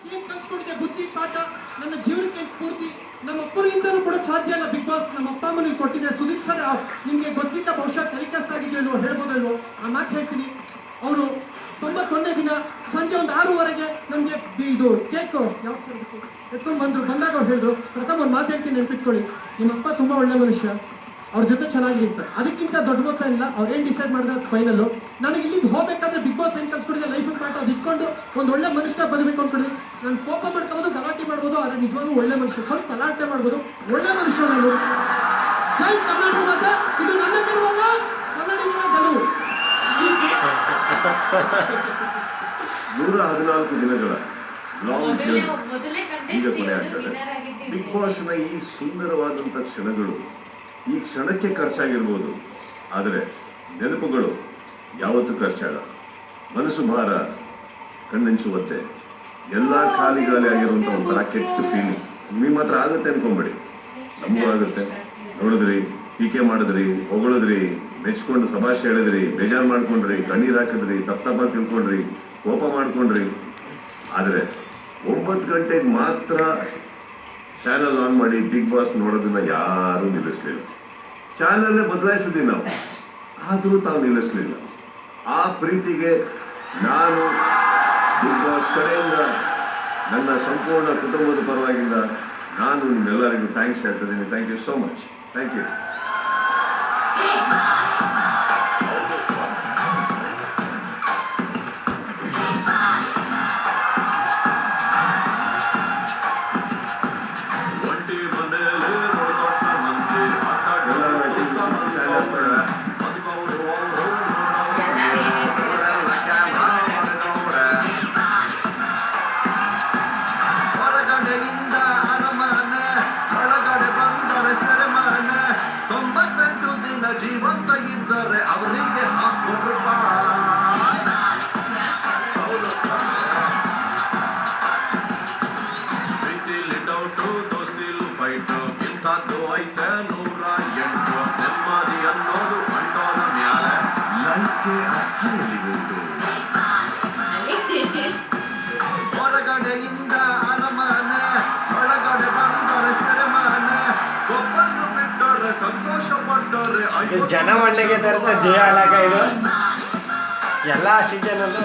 ಏನ್ ಕಲ್ಸ್ಕೊಟ್ಟಿದೆ ಬುದ್ಧಿ ಪಾಠ ನನ್ನ ಜೀವನಕ್ಕೆ ಸ್ಫೂರ್ತಿ. ನಮ್ಮ ಅಪ್ಪನಿಂದಲೂ ಕೂಡ ಸಾಧ್ಯ ಇಲ್ಲ ಬಿಗ್ ಬಾಸ್. ನಮ್ಮ ಅಪ್ಪ ಅಮ್ಮನಿಗೆ ಕೊಟ್ಟಿದೆ. ಸುದೀಪ್ ಸರ್ ನಿಮ್ಗೆ ಗೊತ್ತಿಲ್ಲ, ಬಹುಶಃ ಟೆಲಿಕಾಸ್ಟ್ ಆಗಿದೆಯೋ ಇಲ್ವೋ ಹೇಳ್ಬೋದಲ್ವೋ, ಆ ಮಾತು ಹೇಳ್ತೀನಿ. ಅವರು 91ನೇ ದಿನ ಸಂಜೆ ಒಂದು 6:30ಗೆ ನಮ್ಗೆ ಇದು ಕೇಕ್ ಯಾವ ಎತ್ಕೊಂಡು ಬಂದಾಗ ಅವ್ರು ಹೇಳಿದ್ರು, ಪ್ರಥಮ ಒಂದು ಮಾತು ಹೇಳ್ತೀನಿ ನೆನ್ಪಿಟ್ಕೊಳ್ಳಿ, ನಿಮ್ಮ ಅಪ್ಪ ತುಂಬಾ ಒಳ್ಳೆ ಮನುಷ್ಯ, ಅವ್ರ ಜೊತೆ ಚೆನ್ನಾಗಿ ಅಂತ. ಅದಕ್ಕಿಂತ ದೊಡ್ಡ ಮೊತ್ತ ಇಲ್ಲ, ಅವ್ರು ಏನ್ ಡಿಸೈಡ್ ಮಾಡಿದ್ರೆ ಅದು ಫೈನಲ್. ನನಗೆ ಇಲ್ಲಿಂದ ಹೋಗ್ಬೇಕಾದ್ರೆ ಬಿಗ್ ಬಾಸ್ ಏನ್ ಕಲ್ಸ್ಕೊಡಿದೆ ಲೈಫ್ ಪಾಠ, ಅದು ಇಟ್ಕೊಂಡು ಒಂದು ಒಳ್ಳೆ ಮನುಷ್ಯ ಬರಬೇಕು ಅನ್ಕೊಳ್ಳಿ. ನಾನು ಕೋಪ ಮಾಡ್ಕೋಬೋದು, ಗಲಾಟೆ ಮಾಡ್ಬೋದು, ಆದ್ರೆ ನಿಜವಾಗ್ಲೂ ಒಳ್ಳೆ ಮನುಷ್ಯ. ಸ್ವಲ್ಪ ಗಲಾಟೆ ಮಾಡ್ಬೋದು, ಒಳ್ಳೆ ಮನುಷ್ಯ ನಾನು. ಜೈ ಕರ್ನಾಟಕ ಮಾತೆ. ಇದು ನನ್ನ ಗೆಲುವಲ್ಲ, ಕನ್ನಡಿಗರ ಗೆಲುವು. 114 ದಿನಗಳ ಲಾಂಗ್ ಈಗ ಕೊನೆ ಆಗ್ತದೆ. ಬಿಗ್ ಬಾಸ್ನ ಈ ಸುಂದರವಾದಂಥ ಕ್ಷಣಗಳು ಈ ಕ್ಷಣಕ್ಕೆ ಖರ್ಚಾಗಿರ್ಬೋದು, ಆದರೆ ನೆನಪುಗಳು ಯಾವತ್ತೂ ಖರ್ಚಾಗಲ್ಲ. ಮನಸ್ಸು ಭಾರ, ಕಣ್ಣೆಂಚುವಂತೆ ಎಲ್ಲ ಖಾಲಿ ಆಗಿರುವಂಥ ಒಂಥರ ಕೆಟ್ಟ ಫೀಲಿಂಗ್ ನಿಮಗೆ ಮಾತ್ರ ಆಗುತ್ತೆ ಅನ್ಕೊಂಬೇಡಿ, ನಮಗೂ ಆಗುತ್ತೆ. ನೋಡಿದ್ರಿ, ಟೀಕೆ ಮಾಡಿದ್ರಿ, ಹೊಗಳಿದ್ರಿ, ಮೆಚ್ಕೊಂಡು ಸಭಾಷೆ ಹೇಳಿದ್ರಿ, ಬೇಜಾರು ಮಾಡ್ಕೊಂಡ್ರಿ, ಕಣ್ಣೀರು ಹಾಕಿದ್ರಿ, ತಪ್ಪಾಗಿ ತಿಳ್ಕೊಂಡ್ರಿ, ಕೋಪ ಮಾಡ್ಕೊಂಡ್ರಿ. ಆದರೆ 9 ಗಂಟೆಗೆ ಮಾತ್ರ ಚಾನಲ್ ಆನ್ ಮಾಡಿ ಬಿಗ್ ಬಾಸ್ ನೋಡೋದನ್ನ ಯಾರೂ ನಿಲ್ಲಿಸ್ಲಿಲ್ಲ. ಚಾನಲ್ಲೇ ಬದಲಾಯಿಸಿದ್ವಿ ನಾವು, ಆದರೂ ತಾವು ನಿಲ್ಲಿಸ್ಲಿಲ್ಲ. ಆ ಪ್ರೀತಿಗೆ ನಾನು ಬಿಗ್ ಬಾಸ್ ಕಡೆಯಿಂದ ನನ್ನ ಸಂಪೂರ್ಣ ಕುಟುಂಬದ ಪರವಾಗಿಂದ ನಾನು ನಿಮ್ಮೆಲ್ಲರಿಗೂ ಥ್ಯಾಂಕ್ಸ್ ಹೇಳ್ತಿದ್ದೀನಿ. Thank you so much. Thank you. ಜೀವಂತ ಇದ್ದರೆ ಅವರಿಗೆ ಹಾಕ್ಕೊಟ್ರು ಪ್ರೀತಿಲಿ ಡೌಟು, ದೋಸ್ತಿಲು ಫೈಟು, ಇಂಥದ್ದು ಐತೆ 108. ನೆಮ್ಮದಿ ಅನ್ನೋದು ಕಂಡೋದ ಮ್ಯಾಲೆ ಲೈಫ್ಗೆ ಅರ್ಥ ಎಲ್ಲಿಗುಂಟು. ಹೊರಗಡೆಯಿಂದ ಅರಮನೆ, ಒಳಗಡೆ ಬಂದರೆ ಸೆರೆಮನೆ, ಒಬ್ಬನ್ನು ಬಿಟ್ಟರೆ ಸಂತೋಷ ಪಟ್ಟರೆ ಜನ ಮಂಡೆಗೆ ತರುತ್ತೆ ಜಯ ಅಳಗ. ಇದು ಎಲ್ಲ ಸೀಸನಲ್ಲೂ